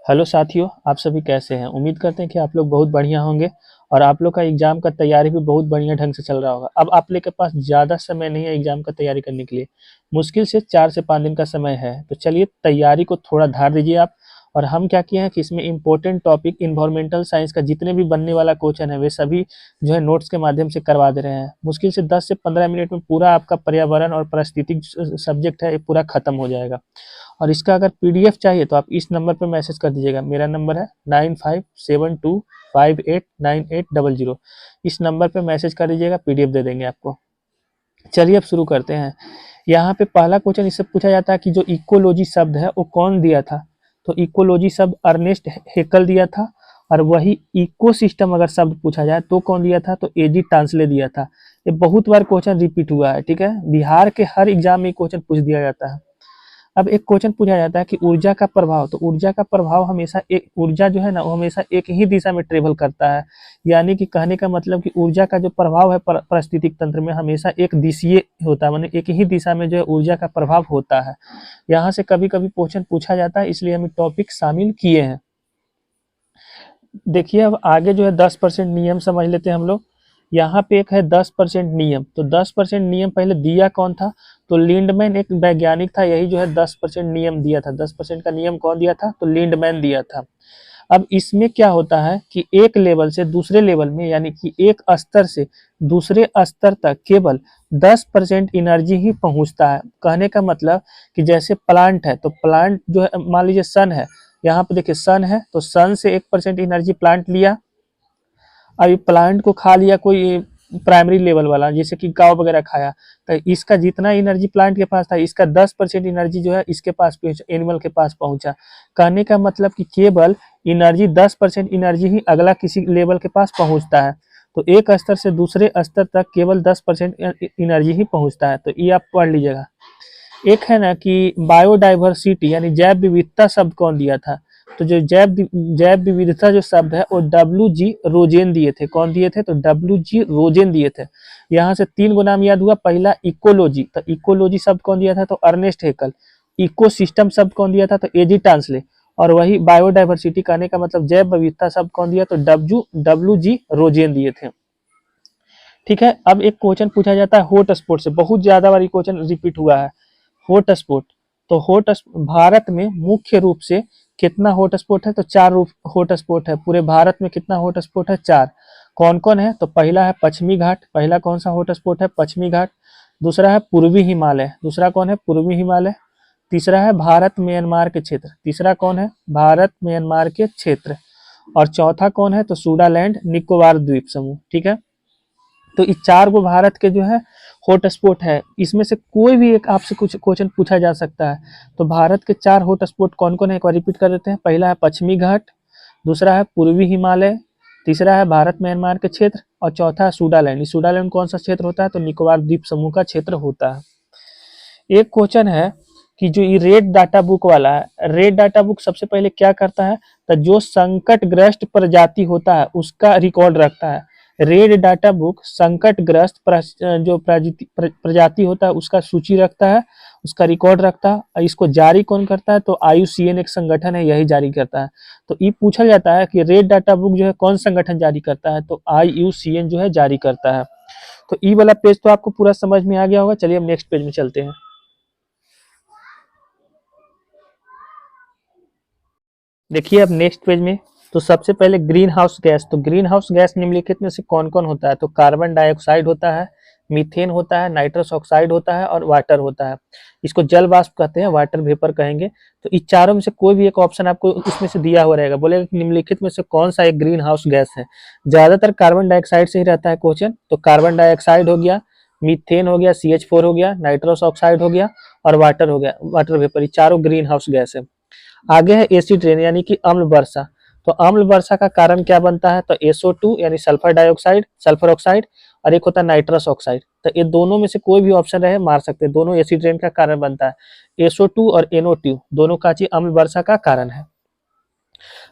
Hello साथियों, आप सभी कैसे हैं। उम्मीद करते हैं कि आप लोग बहुत बढ़िया होंगे और आप लोग का एग्जाम का तैयारी भी बहुत बढ़िया ढंग से चल रहा होगा। अब आप लोग के पास ज़्यादा समय नहीं है एग्जाम का तैयारी करने के लिए, मुश्किल से 4 से 5 दिन का समय है। तो चलिए तैयारी को थोड़ा धार दीजिए आप। और हम क्या किए हैं कि इसमें इम्पोर्टेंट टॉपिक इन्वायरमेंटल साइंस का जितने भी बनने वाला क्वेश्चन है वे सभी जो है नोट्स के माध्यम से करवा दे रहे हैं। मुश्किल से 10 से 15 मिनट में पूरा आपका पर्यावरण और पारिस्थितिक सब्जेक्ट है ये पूरा खत्म हो जाएगा। और इसका अगर पीडीएफ चाहिए तो आप इस नंबर पे मैसेज कर दीजिएगा। मेरा नंबर है 9572589800। इस नंबर पे मैसेज कर दीजिएगा, पीडीएफ दे देंगे आपको। चलिए अब शुरू करते हैं। यहाँ पे पहला क्वेश्चन इससे पूछा जाता है कि जो इकोलॉजी शब्द है वो कौन दिया था। तो इकोलॉजी शब्द अर्नेस्ट हेकल दिया था। और वही इकोसिस्टम अगर शब्द पूछा जाए तो कौन दिया था, तो एजी टांसले दिया था। ये बहुत बार क्वेश्चन रिपीट हुआ है, ठीक है। बिहार के हर एग्जाम में क्वेश्चन पूछ दिया जाता है। अब एक क्वेश्चन पूछा जाता है कि ऊर्जा का प्रभाव। तो ऊर्जा का प्रभाव हमेशा एक ऊर्जा जो है ना वो हमेशा एक ही दिशा में ट्रेवल करता है। यानी कि कहने का मतलब कि ऊर्जा का जो प्रभाव है पारिस्थितिक तंत्र में हमेशा एक दिशीय होता है, माने एक ही दिशा में जो है ऊर्जा का प्रभाव होता है। यहाँ से कभी कभी क्वेश्चन पूछा जाता है, इसलिए हम टॉपिक शामिल किए हैं। देखिए अब आगे जो है 10% नियम समझ लेते हैं हम लोग। यहाँ पे एक है 10% नियम। तो 10% नियम पहले दिया कौन था, तो लिंडमैन एक वैज्ञानिक था, यही जो है 10% नियम दिया था। 10% का नियम कौन दिया था, तो लिंडमैन दिया था। अब इसमें क्या होता है कि एक लेवल से दूसरे लेवल में, यानी कि एक स्तर से दूसरे स्तर तक केवल 10% एनर्जी ही पहुंचता है। कहने का मतलब कि जैसे प्लांट है, तो प्लांट जो है मान लीजिए सन है, यहाँ पे देखिए सन है, तो सन से 1% एनर्जी प्लांट लिया। अभी प्लांट को खा लिया कोई प्राइमरी लेवल वाला, जैसे कि गाँव वगैरह खाया, तो इसका जितना एनर्जी प्लांट के पास था, इसका 10% एनर्जी जो है इसके पास एनिमल के पास पहुंचा। कहने का मतलब कि केवल एनर्जी 10% एनर्जी ही अगला किसी लेवल के पास पहुंचता है। तो एक स्तर से दूसरे स्तर तक केवल 10% एनर्जी ही पहुंचता है। तो ये आप पढ़ लीजिएगा। एक है ना कि बायोडाइवर्सिटी यानी जैव विविधता शब्द कौन दिया था, तो जो जैव विविधता जो शब्द है वो डब्ल्यू.जी. रोजेन दिए थे। कौन दिए थे, तो डब्ल्यू.जी. रोजेन दिए थे। यहाँ से 3 गो नाम याद हुआ। पहला इकोलॉजी, तो इकोलॉजी शब्द कौन दिया था, तो अर्नेस्ट हेकल। इकोसिस्टम शब्द कौन दिया था, तो एजी टांसले। और वही बायोडाइवर्सिटी कहने का मतलब जैव विविधता शब्द कौन दिया, तो डब्ल्यू.जी. रोजेन दिए थे। ठीक है। अब एक क्वेश्चन पूछा जाता है हॉट स्पॉट से, बहुत ज्यादा बार क्वेश्चन रिपीट हुआ है। हॉट स्पॉट, तो भारत में मुख्य रूप से कितना हॉट स्पॉट है, तो 4 हॉट स्पॉट है। पूरे भारत में कितना हॉट स्पॉट है, 4। कौन कौन है, तो पहला है पश्चिमी घाट। पहला कौन सा हॉट स्पॉट है, पश्चिमी घाट। दूसरा है पूर्वी हिमालय। दूसरा कौन है, पूर्वी हिमालय। तीसरा है भारत म्यांमार के क्षेत्र। तीसरा कौन है, भारत म्यांमार के क्षेत्र। और चौथा कौन है, तो सूडालैंड निकोबार द्वीप समूह। ठीक है। तो इस 4 गो भारत के जो है हॉट स्पॉट है, इसमें से कोई भी एक आपसे कुछ क्वेश्चन पूछा जा सकता है। तो भारत के 4 हॉट स्पॉट कौन कौन है, एक बार रिपीट कर देते हैं। पहला है पश्चिमी घाट, दूसरा है पूर्वी हिमालय, तीसरा है भारत म्यांमार के क्षेत्र, और चौथा है सूडालैंड। सूडालैंड कौन सा क्षेत्र होता है, तो निकोबार द्वीप समूह का क्षेत्र होता है। एक क्वेश्चन है कि जो ये रेड डाटा बुक वाला है, रेड डाटा बुक सबसे पहले क्या करता है, तो जो संकटग्रस्त प्रजाति होता है उसका रिकॉर्ड रखता है। रेड डाटा बुक संकटग्रस्त जो प्रजाति होता है उसका सूची रखता है, उसका रिकॉर्ड रखता है। इसको जारी कौन करता है, तो IUCN एक संगठन है, यही जारी करता है। तो ये पूछा जाता है कि रेड डाटा बुक जो है कौन संगठन जारी करता है, तो IUCN जो है जारी करता है। तो ई वाला पेज तो आपको पूरा समझ में आ गया होगा। चलिए हम नेक्स्ट पेज में चलते हैं। देखिए अब नेक्स्ट पेज में, तो सबसे पहले ग्रीन हाउस गैस। तो ग्रीन हाउस गैस निम्नलिखित में से कौन कौन होता है, तो कार्बन डाइऑक्साइड होता है, मीथेन होता है, नाइट्रस ऑक्साइड होता है, और वाटर होता है। इसको जल वाष्प कहते हैं, वाटर वेपर कहेंगे। तो इस चारों में से कोई भी एक ऑप्शन आपको इसमें से दिया हुआ रहेगा, बोलेगा कि निम्नलिखित में से कौन सा एक ग्रीन हाउस गैस है। ज्यादातर कार्बन डाइऑक्साइड से ही रहता है क्वेश्चन। तो कार्बन डाइऑक्साइड हो गया, मीथेन हो गया, CH4 हो गया, नाइट्रस ऑक्साइड हो गया, और वाटर हो गया, वाटर वेपर। ये चारों ग्रीन हाउस गैस है। आगे है एसिड रेन यानी कि अम्ल वर्षा। तो अम्ल वर्षा का कारण क्या बनता है, तो SO2 यानी सल्फर डाइऑक्साइड, सल्फर ऑक्साइड, और एक होता है नाइट्रस ऑक्साइड। तो ये दोनों में से कोई भी ऑप्शन रहे मार सकते हैं, दोनों एसिड रेन का कारण बनता है। SO2 और NO2 दोनों का चीज अम्ल वर्षा का कारण है।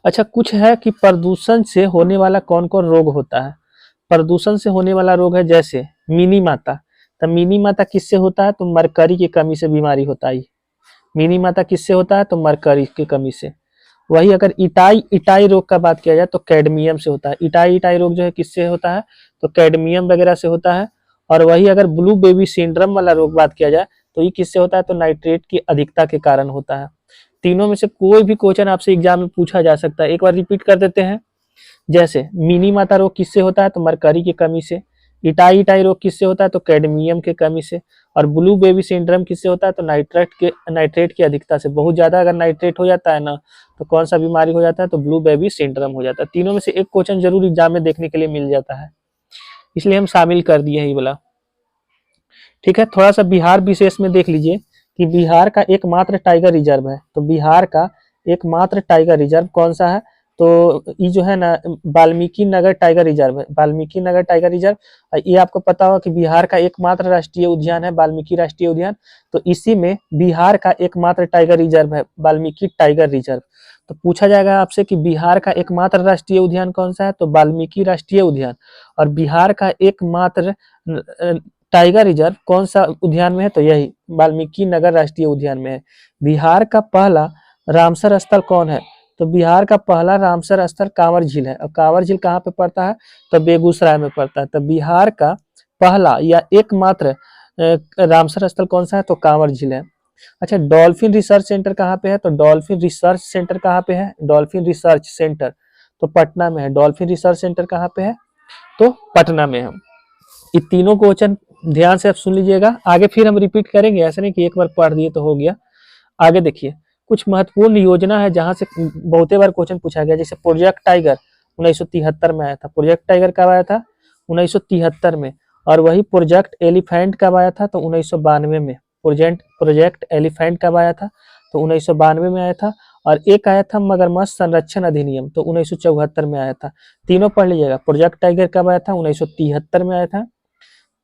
अच्छा, कुछ है कि प्रदूषण से होने वाला कौन कौन रोग होता है। प्रदूषण से होने वाला रोग है जैसे मिनी माता। तो मिनी माता किससे होता है, तो मरकरी की कमी से बीमारी होता है। मिनी माता किससे होता है, तो मरकरी की कमी से। वही अगर इटाई रोग का बात किया जाए तो कैडमियम से होता है। इटाई रोग जो है किससे होता है, तो कैडमियम वगैरह से होता है। और वही अगर ब्लू बेबी सिंड्रोम वाला रोग बात किया जाए तो ये किससे होता है, तो नाइट्रेट की अधिकता के कारण होता है। तीनों में से कोई भी क्वेश्चन आपसे एग्जाम में पूछा जा सकता है। एक बार रिपीट कर देते हैं, जैसे मिनी माता रोग किससे होता है, तो मरकरी की कमी से। इटाई रोग किससे होता है, तो कैडमियम के कमी से। और ब्लू बेबी सिंड्रोम किससे होता है, तो नाइट्रेट की अधिकता से। बहुत ज्यादा अगर नाइट्रेट हो जाता है ना, तो कौन सा बीमारी हो जाता है, तो ब्लू बेबी सिंड्रोम हो जाता है। तीनों में से एक क्वेश्चन जरूर एग्जाम में देखने के लिए मिल जाता है, इसलिए हम शामिल कर दिए हैं ये वाला। ठीक है, थोड़ा सा बिहार विशेष में देख लीजिए कि बिहार का एकमात्र टाइगर रिजर्व है। तो बिहार का एकमात्र टाइगर रिजर्व कौन सा है, तो ये जो है ना वाल्मीकि नगर टाइगर रिजर्व है। वाल्मीकि नगर टाइगर रिजर्व, ये आपको पता होगा कि बिहार का एकमात्र राष्ट्रीय उद्यान है वाल्मीकि राष्ट्रीय उद्यान। तो इसी में बिहार का एकमात्र टाइगर रिजर्व है वाल्मीकि टाइगर रिजर्व। तो पूछा जाएगा आपसे कि बिहार का एकमात्र राष्ट्रीय उद्यान कौन सा है, तो वाल्मीकि राष्ट्रीय उद्यान। और बिहार का एकमात्र टाइगर रिजर्व कौन सा उद्यान में है, तो यही वाल्मीकि नगर राष्ट्रीय उद्यान में है। बिहार का पहला रामसर स्थल कौन है, तो बिहार का पहला रामसर स्थल कांवर झील है। और कांवर झील कहाँ पे पड़ता है, तो बेगूसराय में पड़ता है। तो बिहार का पहला या एकमात्र रामसर स्थल कौन सा है, तो कांवर झील है। अच्छा, डॉल्फिन रिसर्च सेंटर कहाँ पे है, तो डॉल्फिन रिसर्च सेंटर कहाँ पे है, डॉल्फिन रिसर्च सेंटर तो पटना में है। डॉल्फिन रिसर्च सेंटर कहाँ पे है, तो पटना में है। ये तीनों क्वेश्चन ध्यान से आप सुन लीजिएगा, आगे फिर हम रिपीट करेंगे, ऐसा नहीं कि एक बार पढ़ दिए तो हो गया। आगे देखिए, कुछ महत्वपूर्ण योजना है जहां से बहुते बार क्वेश्चन पूछा गया, जैसे प्रोजेक्ट टाइगर 1973 में आया था। प्रोजेक्ट टाइगर कब आया था, 1973 में। और वही प्रोजेक्ट एलिफेंट कब आया था, तो 1992 में। प्रोजेक्ट एलिफेंट कब आया था, तो 1992 में आया था। और एक आया था मगरमच्छ संरक्षण अधिनियम, तो 1974 में आया था। तीनों पढ़ लीजिएगा। प्रोजेक्ट टाइगर कब आया था, 1973 में आया था।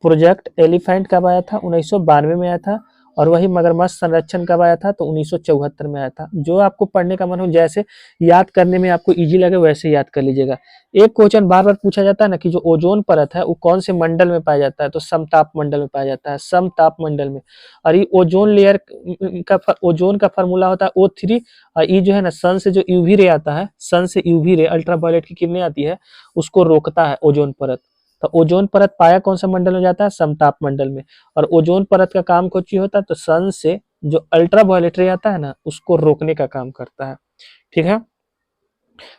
प्रोजेक्ट एलिफेंट कब आया था, 1992 में आया था। और वही मगरमच्छ संरक्षण कब आया था, तो 1974 में आया था। जो आपको पढ़ने का मन हो, जैसे याद करने में आपको इजी लगे वैसे याद कर लीजिएगा। एक क्वेश्चन बार बार पूछा जाता है ना कि जो ओजोन परत है वो कौन से मंडल में पाया जाता है, तो समताप मंडल में पाया जाता है, समताप मंडल में। और ये ओजोन लेयर ओजोन का फार्मूला होता है O3। और ये जो है ना सन से जो यूवी रे आता है, सन से यूवी रे अल्ट्रावायलेट की किरणें आती है, उसको रोकता है ओजोन परत। तो ओजोन परत पाया कौन सा मंडल में जाता है, समताप मंडल में। और ओजोन परत का काम कुछ ही होता है, तो सन से जो अल्ट्रा वायलेट रे आता है ना उसको रोकने का काम करता है। ठीक है,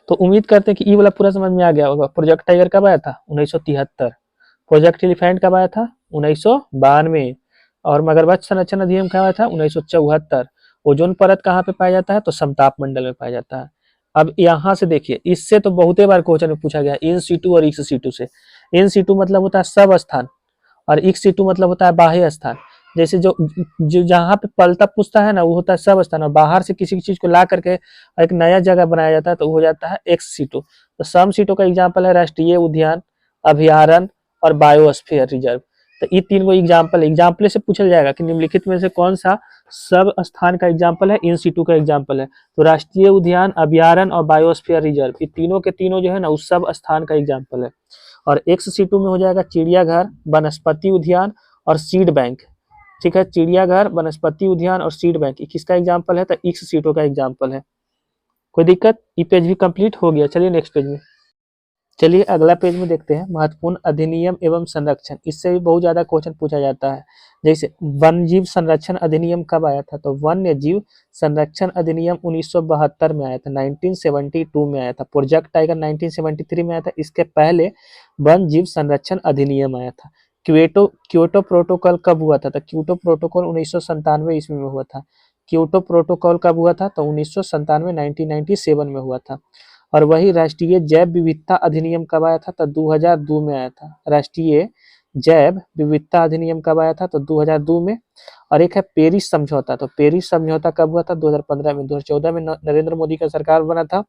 तो उम्मीद करते हैं कि ये वाला पूरा समझ में आ गया होगा। प्रोजेक्ट टाइगर कब आया था, 1973। प्रोजेक्ट एलिफेंट कब आया था, 1992। और मगरमच्छ संरक्षण अधिनियम कब आया था, 1974। ओजोन परत कहाँ पे पाया जाता है, तो समताप मंडल में पाया जाता है। अब यहाँ से देखिए, इससे तो बहुत बार क्वेश्चन में पूछा गया इन सीटू और एक्स सीटू से। इन सीटू मतलब होता है सब स्थान, और एक्स सीटू मतलब होता है बाह्य स्थान। जैसे जो जो जहाँ पे पलता पुछता है ना वो होता है सब स्थान, और बाहर से किसी चीज को ला करके एक नया जगह बनाया जाता है तो वो हो जाता है एक्स सीटू। तो सम सीटू का एग्जाम्पल है राष्ट्रीय उद्यान, अभयारण्य और बायोस्फीयर रिजर्व। तो ये तीन को एग्जाम्पल से पूछा जाएगा कि निम्नलिखित में से कौन सा सब स्थान का एग्जाम्पल है, इन सीटू का एग्जाम्पल है। तो राष्ट्रीय उद्यान, अभयारण्य और बायोस्फीयर रिजर्व, ये तीनों के तीनों जो है ना उस सब स्थान का एग्जाम्पल है। और एक्स सीटू में हो जाएगा चिड़ियाघर, वनस्पति उद्यान और सीड बैंक। ठीक है, चिड़ियाघर, वनस्पति उद्यान और सीड बैंक किसका एग्जाम्पल है, तो एक्स सीटू का एग्जाम्पल है। कोई दिक्कत, ये पेज भी कंप्लीट हो गया। चलिए नेक्स्ट पेज में, चलिए अगला पेज में देखते हैं महत्वपूर्ण अधिनियम एवं संरक्षण। इससे भी बहुत ज्यादा क्वेश्चन पूछा जाता है। जैसे वन्य जीव संरक्षण अधिनियम कब आया था, तो वन्य जीव संरक्षण अधिनियम 1972 में आया था, 1972 में आया था। प्रोजेक्ट टाइगर 1973 में आया था। इसके पहले वन्य जीव संरक्षण अधिनियम आया था। क्योटो प्रोटोकॉल कब हुआ था, तो क्योटो प्रोटोकॉल 1997 ईस्वी में हुआ था। क्योटो प्रोटोकॉल कब हुआ था, तो 1997 1997 में हुआ था। और वही राष्ट्रीय जैव विविधता अधिनियम कब आया था, तो 2002 में आया था। राष्ट्रीय जैव विविधता अधिनियम कब आया था, तो 2002 में। और एक है पेरिस समझौता, तो पेरिस समझौता कब हुआ था, 2015 में। 2014 में नरेंद्र मोदी का सरकार बना था,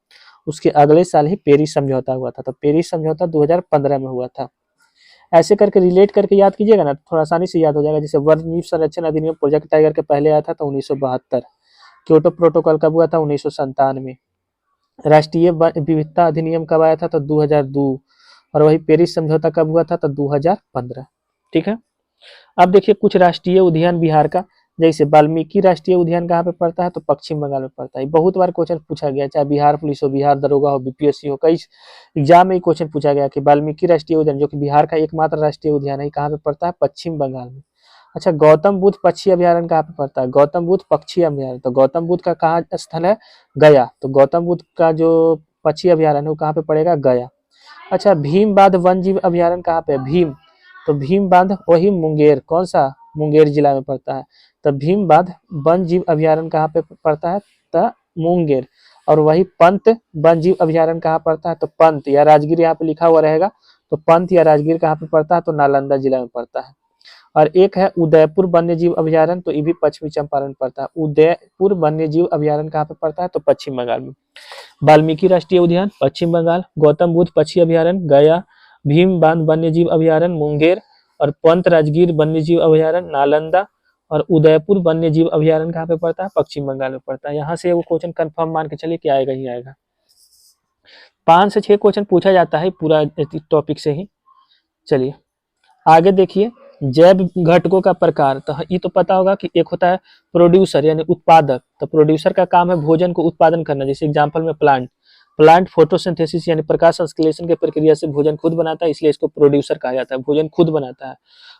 उसके अगले साल ही पेरिस समझौता हुआ था। तो पेरिस समझौता 2015 में हुआ था। ऐसे करके रिलेट करके याद कीजिएगा ना, थोड़ा आसानी से याद हो जाएगा। जैसे वन्य जीव संरक्षण अधिनियम प्रोजेक्ट टाइगर के पहले आया था, तो 1972। क्योटो प्रोटोकॉल कब हुआ था, 1997। राष्ट्रीय विविधता अधिनियम कब आया था, तो 2002। और वही पेरिस समझौता कब हुआ था, तो 2015। ठीक है, अब देखिए कुछ राष्ट्रीय उद्यान बिहार का, जैसे वाल्मीकि राष्ट्रीय उद्यान कहाँ पे पड़ता है, तो पश्चिम बंगाल में पड़ता है। बहुत बार क्वेश्चन पूछा गया, चाहे बिहार पुलिस हो, बिहार दरोगा हो, बीपीएससी हो, कई एग्जाम में ही क्वेश्चन पूछा गया कि वाल्मीकि राष्ट्रीय उद्यान जो कि बिहार का एकमात्र राष्ट्रीय उद्यान है, कहाँ पे पड़ता है, पश्चिम बंगाल में। अच्छा, गौतम बुद्ध पक्षी अभ्यारण्य कहाँ पे पड़ता है, गौतम बुद्ध पक्षी अभ्यारण्य, तो गौतम बुद्ध का कहाँ स्थल है, गया, तो गौतम बुद्ध का जो पक्षी अभ्यारण्य है वो कहाँ पे पड़ेगा, गया। अच्छा, भीम बांध वन जीव अभ्यारण्य कहाँ पे है, भीम, तो भीम बांध वही मुंगेर, कौन सा, मुंगेर जिला में पड़ता है। तो भीम बांध वन जीव अभ्यारण्य कहाँ पे पड़ता है, तो मुंगेर। और वही पंत वन जीव अभ्यारण्य कहाँ पड़ता है, तो पंत या राजगीर यहाँ पे लिखा हुआ रहेगा, तो पंत या राजगीर कहाँ पे पड़ता है, तो नालंदा जिला में पड़ता है। और एक है उदयपुर वन्य जीव अभ्यारण्य, तो ये भी पश्चिमी चंपारण में पड़ता है। उदयपुर वन्य जीव अभ्यारण्य कहाँ पे पड़ता है, तो पश्चिम बंगाल में। वाल्मीकि राष्ट्रीय उद्यान पश्चिम बंगाल, गौतम बुद्ध पक्षी अभ्यारण्य गया, भीम बांध वन्य जीव अभ्यारण्य मुंगेर, और पंत राजगीर वन्य जीव अभ्यारण्य नालंदा, और उदयपुर वन्य जीव अभ्यारण्य कहाँ पे पड़ता है, पश्चिम बंगाल में पड़ता है। यहाँ से वो क्वेश्चन कंफर्म मान के चलिए कि आएगा ही आएगा। 5 से 6 क्वेश्चन पूछा जाता है पूरा टॉपिक से ही। चलिए आगे देखिए, जैव घटकों का प्रकार, तो ये तो पता होगा कि एक होता है प्रोड्यूसर यानी उत्पादक, तो प्रोड्यूसर का काम है भोजन को उत्पादन करना, जैसे एग्जांपल में प्लांट, प्लांट फोटोसिंथेसिस यानी प्रकाश संश्लेषण की प्रक्रिया से भोजन खुद बनाता है, इसलिए इसको प्रोड्यूसर कहा जाता है, भोजन खुद बनाता है।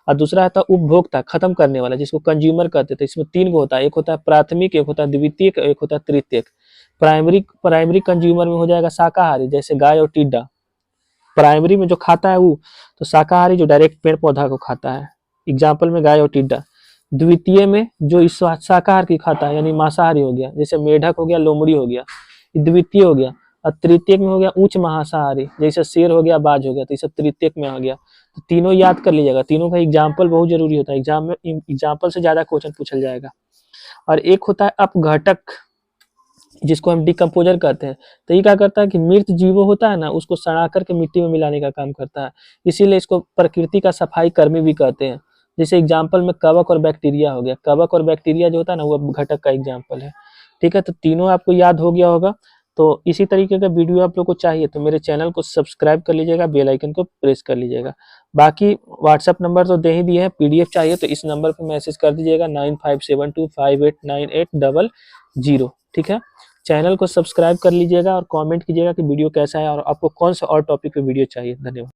और दूसरा होता है उपभोक्ता, खत्म करने वाला, जिसको कंज्यूमर कहते थे। इसमें 3 गो होता है, एक होता है प्राथमिक, एक होता है द्वितीयक, एक होता है तृतीयक। प्राइमरी कंज्यूमर में हो जाएगा शाकाहारी, जैसे गाय और टिड्डा। प्राइमरी में जो खाता है वो तो शाकाहारी, जो डायरेक्ट पेड़ पौधा को खाता है, एग्जाम्पल में गाय और टिड्डा। द्वितीय में जो इस शाकाहार की खाता है यानी मांसाहारी हो गया, जैसे मेढक हो गया, लोमड़ी हो गया, द्वितीय हो गया। और तृतीय में हो गया उच्च मांसाहारी, जैसे शेर हो गया, बाज हो गया, तो ये सब तृतीय में आ गया। तो तीनों याद कर लीजिएगा, तीनों का एग्जाम्पल बहुत जरूरी होता है, एग्जाम में एग्जाम्पल से ज्यादा क्वेश्चन पूछल जाएगा। और एक होता है अपघटक, जिसको हम डिकम्पोजर कहते हैं, तो ये क्या करता है कि मृत जीवो होता है ना, उसको सड़ा करके मिट्टी में मिलाने का काम करता है, इसीलिए इसको प्रकृति का सफाई कर्मी भी कहते हैं। जैसे एग्जाम्पल में कवक और बैक्टीरिया हो गया, कवक और बैक्टीरिया जो होता है ना वो घटक का एग्जाम्पल है। ठीक है, तो तीनों आपको याद हो गया होगा। तो इसी तरीके का वीडियो आप लोग को चाहिए तो मेरे चैनल को सब्सक्राइब कर लीजिएगा, बेल आइकन को प्रेस कर लीजिएगा। बाकी व्हाट्सअप नंबर तो दे ही दिए हैं, पीडीएफ चाहिए तो इस नंबर पर मैसेज कर दीजिएगा 9572589800। ठीक है, चैनल को सब्सक्राइब कर लीजिएगा और कमेंट कीजिएगा कि वीडियो कैसा है और आपको कौन सा और टॉपिक पे वीडियो चाहिए। धन्यवाद।